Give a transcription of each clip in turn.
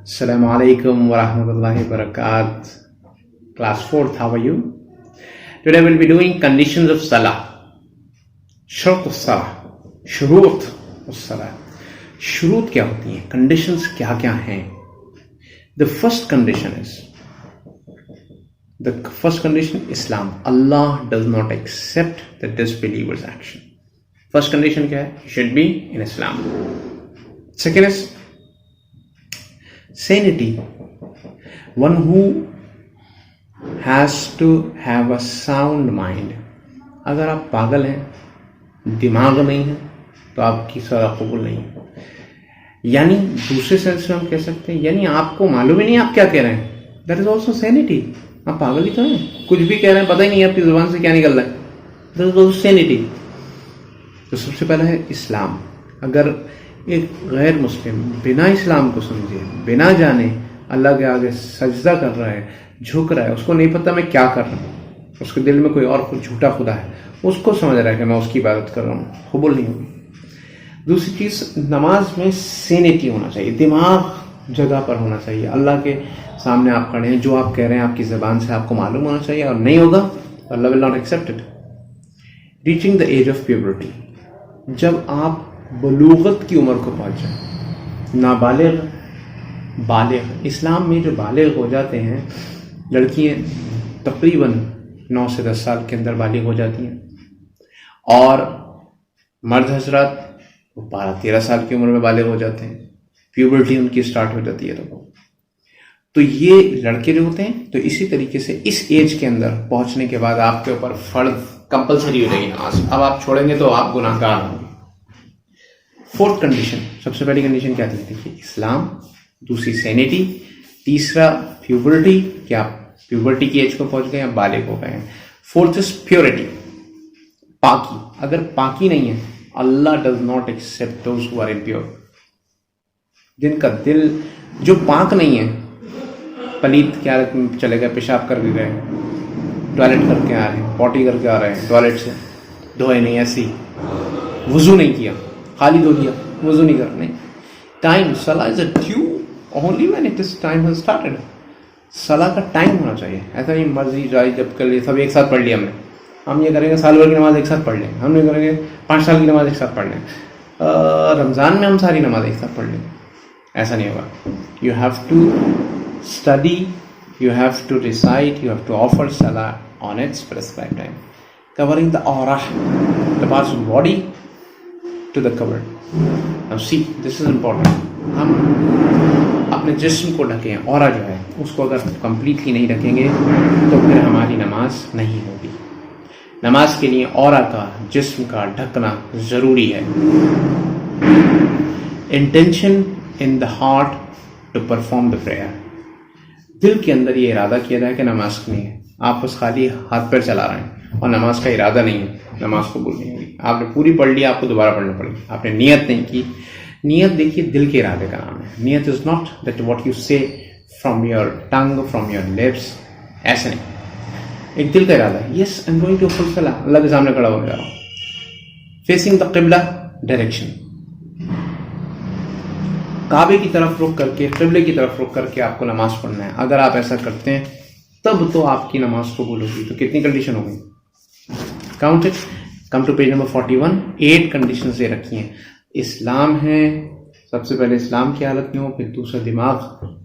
Assalamu alaikum wa rahmatullahi wa barakatuh. Class 4th, how are you? Today we'll be doing conditions of Salah. Shurut Salah. Shurut Salah. Shurut क्या होती हैं? Conditions क्या क्या हैं? The first condition Islam. Allah does not accept the disbeliever's action. First condition क्या है? He should be in Islam. Second is sanity. One who has to have a sound mind. अगर आप पागल हैं, दिमाग नहीं है, तो आपकी सलाह कबूल नहीं है. यानी दूसरे सेंस में हम कह सकते हैं, यानी आपको मालूम ही नहीं आप क्या कह रहे हैं. That is also sanity. आप पागल ही तो हैं, कुछ भी कह रहे हैं, पता ही नहीं आपकी जुबान से क्या निकल रहा है. That is also sanity. तो सबसे पहला है इस्लाम. अगर एक गैर मुस्लिम बिना इस्लाम को समझे, बिना जाने अल्लाह के आगे सजदा कर रहा है, झुक रहा है, उसको नहीं पता मैं क्या कर रहा हूँ, उसके दिल में कोई और झूठा खुदा है, उसको समझ रहा है कि मैं उसकी इबादत कर रहा हूँ, कबूल नहीं होगी. दूसरी चीज़, नमाज में सेनिटी होना चाहिए, दिमाग जगह पर होना चाहिए. अल्लाह के सामने आप खड़े हैं, जो आप कह रहे हैं आपकी ज़बान से आपको मालूम होना चाहिए, और नहीं होगा तो Allah will not accept it. Reaching the age of puberty. जब आप बलूगत की उम्र को पहुँच जाए, नाबालिग बालिग. इस्लाम में जो बालिग हो जाते हैं लड़कियां तकरीबन 9 से 10 साल के अंदर बालिग हो जाती हैं, और मर्द हजरात 12-13 साल की उम्र में बालिग हो जाते हैं. प्यूबर्टी उनकी स्टार्ट हो जाती है. तो ये लड़के जो होते हैं, तो इसी तरीके से इस एज के अंदर पहुंचने के बाद आपके ऊपर फर्ज कंपलसरी हो जाएगी नमाज. अब आप छोड़ेंगे तो आप गुनाहगार होंगे. फोर्थ कंडीशन, सबसे पहली कंडीशन क्या थी? देखिए, इस्लाम. दूसरी सैनिटी. तीसरा प्यूबर्टी, कि आप प्यूबर्टी की एज को पहुंच गए, आप बालिग हो गए हैं. फोर्थ इज प्योरिटी, पाकी. अगर पाकी नहीं है, Allah does not accept those who are impure. जिनका दिल जो पाक नहीं है, पलीत क्या चले गए, पेशाब करके गए, टॉयलेट करके आ रहे हैं, पॉटी करके आ रहे हैं, टॉयलेट से धोए नहीं, ऐसी वुजू नहीं किया, खाली धो लिया, वुजू नहीं करने. टाइम, सलाह is a due only when it is time has started. सलाह का टाइम होना चाहिए. ऐसा नहीं मर्जी जाए जब कर लिए, सब एक साथ पढ़ लिया हमने, हम ये करेंगे साल भर की नमाज एक साथ पढ़ लेंगे, हम ये करेंगे 5 साल की नमाज एक साथ पढ़ लेंगे, रमज़ान में हम सारी नमाज एक साथ पढ़ लेंगे. ऐसा नहीं होगा. You have to study, you have to recite, you have to offer salah on its prescribed time, covering the aura, the parts of the body to the cover. Now see, this is important. हम अपने जिस्म को ढकें, औरा जो है उसको अगर completely नहीं ढकेंगे तो फिर हमारी नमाज नहीं होगी. नमाज के लिए औरा का, जिस्म का ढकना ज़रूरी है. Intention in the heart to perform the prayer. दिल के अंदर ये इरादा किया जाए कि नमाज नहीं है, आप बस खाली हाथ पैर चला रहे हैं और नमाज का इरादा नहीं है, नमाज कबूल नहीं होगी. आपने पूरी पढ़ ली, आपको दोबारा पढ़ना पड़ेगी. आपने नियत नहीं की. नियत देखिए दिल के इरादे का नाम है. नियत is not that what you say from your tongue, from your lips. ऐसे नहीं, एक दिल का इरादा है. Yes, I am going to fulfil. Allah के सामने खड़ा हो जा रहा हूँ, फेसिंग द क़िबला डायरेक्शन, काबे की तरफ रुख करके, क़िबले की तरफ रुख करके आपको नमाज पढ़ना है. अगर आप ऐसा करते हैं तब तो आपकी नमाज कबूल होगी. तो कितनी कंडीशन होगी? Count it. Come to page number 41. 8 condition से रखी हैं. इस्लाम है, सबसे पहले इस्लाम की हालत में हो, फिर दूसरा दिमाग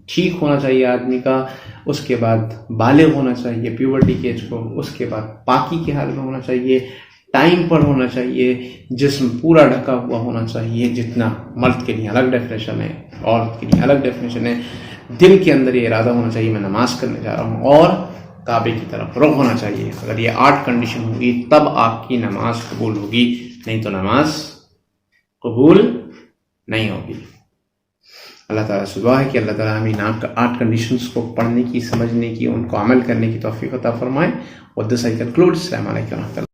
ठीक होना चाहिए आदमी का, उसके बाद बालिग होना चाहिए प्यूबर्टी के एज को, उसके बाद पाकी की हालत में होना चाहिए, टाइम पर होना चाहिए, जिस्म पूरा ढका हुआ होना चाहिए, जितना मर्द के लिए अलग डेफिनेशन है, औरत के लिए अलग डेफिनेशन है. दिल के अंदर ये इरादा होना चाहिए मैं नमाज करने जा रहा हूँ, और काबे की तरफ रुख होना चाहिए. अगर ये 8 कंडीशन होगी तब आपकी नमाज कबूल होगी, नहीं तो नमाज कबूल नहीं होगी. अल्लाह ताला से दुआ है कि अल्लाह ताला हमें 8 कंडीशंस को पढ़ने की, समझने की, उनको अमल करने की तौफीक अता फरमाए. और दिस आई कंक्लूड. अस्सलामु अलैकुम.